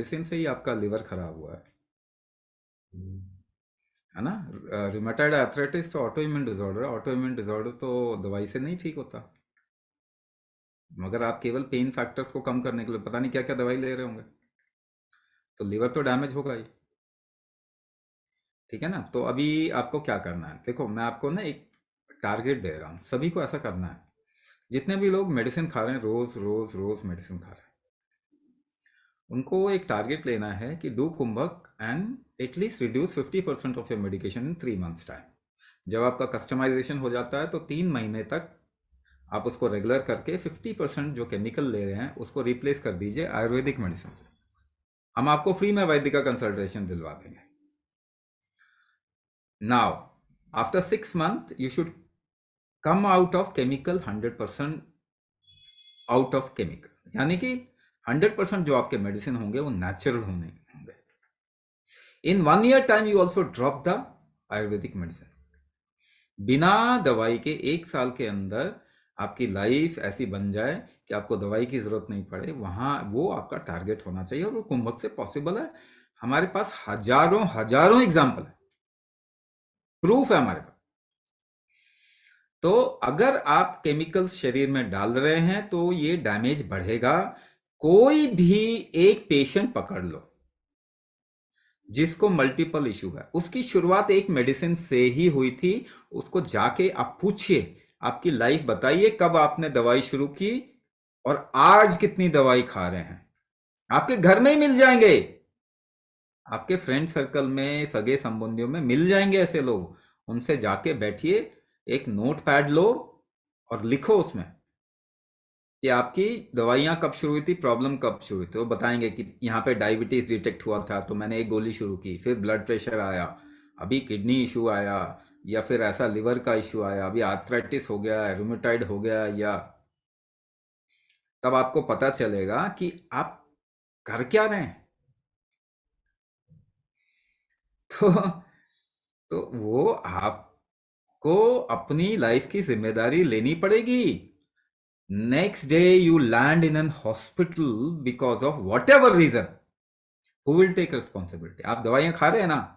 Medicine से ही आपका liver खराब हुआ है ना। रिमेटॉइड आर्थराइटिस तो ऑटो इम्यून डिसऑर्डर है, ऑटो इम्यून डिसऑर्डर तो दवाई से नहीं ठीक होता। मगर आप केवल पेन फैक्टर्स को कम करने के लिए पता नहीं क्या क्या दवाई ले रहे होंगे, तो लिवर तो डैमेज होगा ही। ठीक है ना। तो अभी आपको क्या करना है, देखो मैं आपको ना एक टारगेट दे रहा हूँ, सभी को ऐसा करना है। जितने भी लोग मेडिसिन खा रहे हैं, रोज रोज रोज मेडिसिन खा रहे हैं, उनको एक टारगेट लेना है कि do kumbhak and at least reduce 50% of your medication in 3 months time. जब आपका कस्टमाइजेशन हो जाता है तो 3 महीने तक आप उसको रेगुलर करके 50% जो केमिकल ले रहे हैं उसको रिप्लेस कर दीजिए आयुर्वेदिक मेडिसिन से। हम आपको फ्री में वैद्य का कंसल्टेशन दिलवा देंगे। Now after 6 month you should come out of chemical 100% out of chemical, यानी कि 100% जो आपके मेडिसिन होंगे वो नेचुरल होंगे। इन 1 year time you also drop the Ayurvedic medicine. बिना दवाई के 1 साल के अंदर आपकी लाइफ ऐसी बन जाए कि आपको दवाई की जरूरत नहीं पड़े, वहां वो आपका टारगेट होना चाहिए, और वो कुंभक से पॉसिबल है। हमारे पास हजारों हजारों एग्जाम्पल है, प्रूफ है हमारे पास। तो अगर आप केमिकल्स शरीर में डाल रहे हैं तो ये डैमेज बढ़ेगा। कोई भी एक पेशेंट पकड़ लो जिसको मल्टीपल इशू है, उसकी शुरुआत एक मेडिसिन से ही हुई थी। उसको जाके आप पूछिए, आपकी लाइफ बताइए कब आपने दवाई शुरू की और आज कितनी दवाई खा रहे हैं। आपके घर में ही मिल जाएंगे, आपके फ्रेंड सर्कल में, सगे संबंधियों में मिल जाएंगे ऐसे लोग। उनसे जाके बैठिए, एक नोट पैड लो और लिखो उसमें कि आपकी दवाइयाँ कब शुरू हुई थी, प्रॉब्लम कब शुरू हुई थी। वो बताएंगे कि यहाँ पे डायबिटीज़ डिटेक्ट हुआ था तो मैंने एक गोली शुरू की, फिर ब्लड प्रेशर आया, अभी किडनी इशू आया, या फिर ऐसा लिवर का इशू आया, अभी आर्थराइटिस हो गया, रूमेटॉइड हो गया, या तब आपको पता चलेगा कि आप कर क्या रहे हैं। तो वो आपको अपनी लाइफ की जिम्मेदारी लेनी पड़ेगी। Next day you land in an hospital because of whatever reason, who will take responsibility. आप दवाइयां खा रहे हैं ना,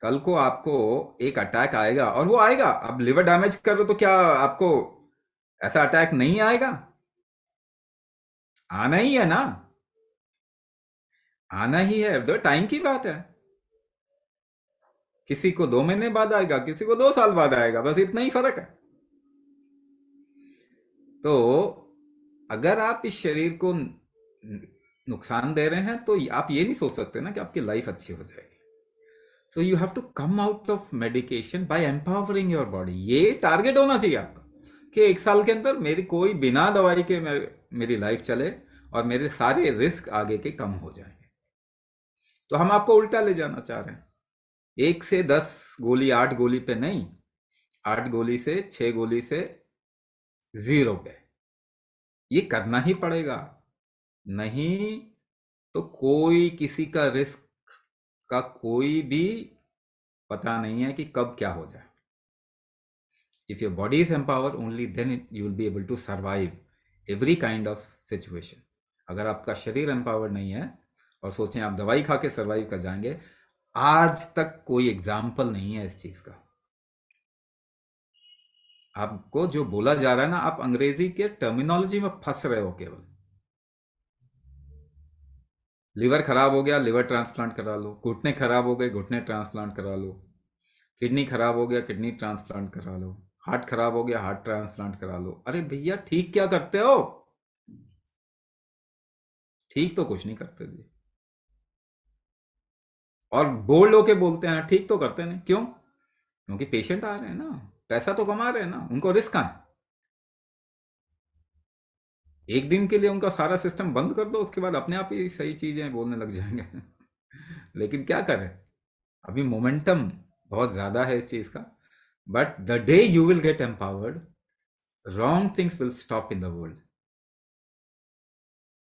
कल को आपको एक अटैक आएगा, और वो आएगा। अब लिवर डैमेज कर लो तो क्या आपको ऐसा अटैक नहीं आएगा? आना ही है ना, आना ही है, तो टाइम की बात है। किसी को 2 महीने बाद आएगा, किसी को 2 साल बाद आएगा, बस इतना ही फर्क है। तो अगर आप इस शरीर को नुकसान दे रहे हैं तो आप ये नहीं सोच सकते ना कि आपकी लाइफ अच्छी हो जाएगी। So you have to come out of medication by empowering your body. ये टारगेट होना चाहिए आपका कि 1 साल के अंदर मेरी कोई बिना दवाई के मेरी लाइफ चले और मेरे सारे रिस्क आगे के कम हो जाएंगे। तो हम आपको उल्टा ले जाना चाह रहे हैं, 1 से 10 गोली 8 गोली पे नहीं, 8 गोली से 6 गोली से 0 पे। ये करना ही पड़ेगा, नहीं तो कोई किसी का रिस्क का कोई भी पता नहीं है कि कब क्या हो जाए। If your body is empowered, only then you will be able to survive every kind of situation. अगर आपका शरीर एम्पावर्ड नहीं है और सोचें आप दवाई खा के सर्वाइव कर जाएंगे, आज तक कोई एग्जाम्पल नहीं है इस चीज का। आपको जो बोला जा रहा है ना, आप अंग्रेजी के टर्मिनोलॉजी में फंस रहे हो केवल। लिवर खराब हो गया, लिवर ट्रांसप्लांट करा लो। घुटने खराब हो गए, घुटने ट्रांसप्लांट करा लो। किडनी खराब हो गया, किडनी ट्रांसप्लांट करा लो। हार्ट खराब हो गया, हार्ट ट्रांसप्लांट करा लो। अरे भैया ठीक क्या करते हो? ठीक तो कुछ नहीं करते जी, और बोल्ड होके बोलते हैं ठीक तो करते नहीं। क्यों? क्योंकि पेशेंट आ रहे हैं ना, पैसा तो कमा रहे हैं ना, उनको रिस्क है। एक दिन के लिए उनका सारा सिस्टम बंद कर दो, उसके बाद अपने आप ही सही चीजें बोलने लग जाएंगे। लेकिन क्या करें, अभी मोमेंटम बहुत ज्यादा है इस चीज का। But the day you will get empowered, wrong things will stop in the world.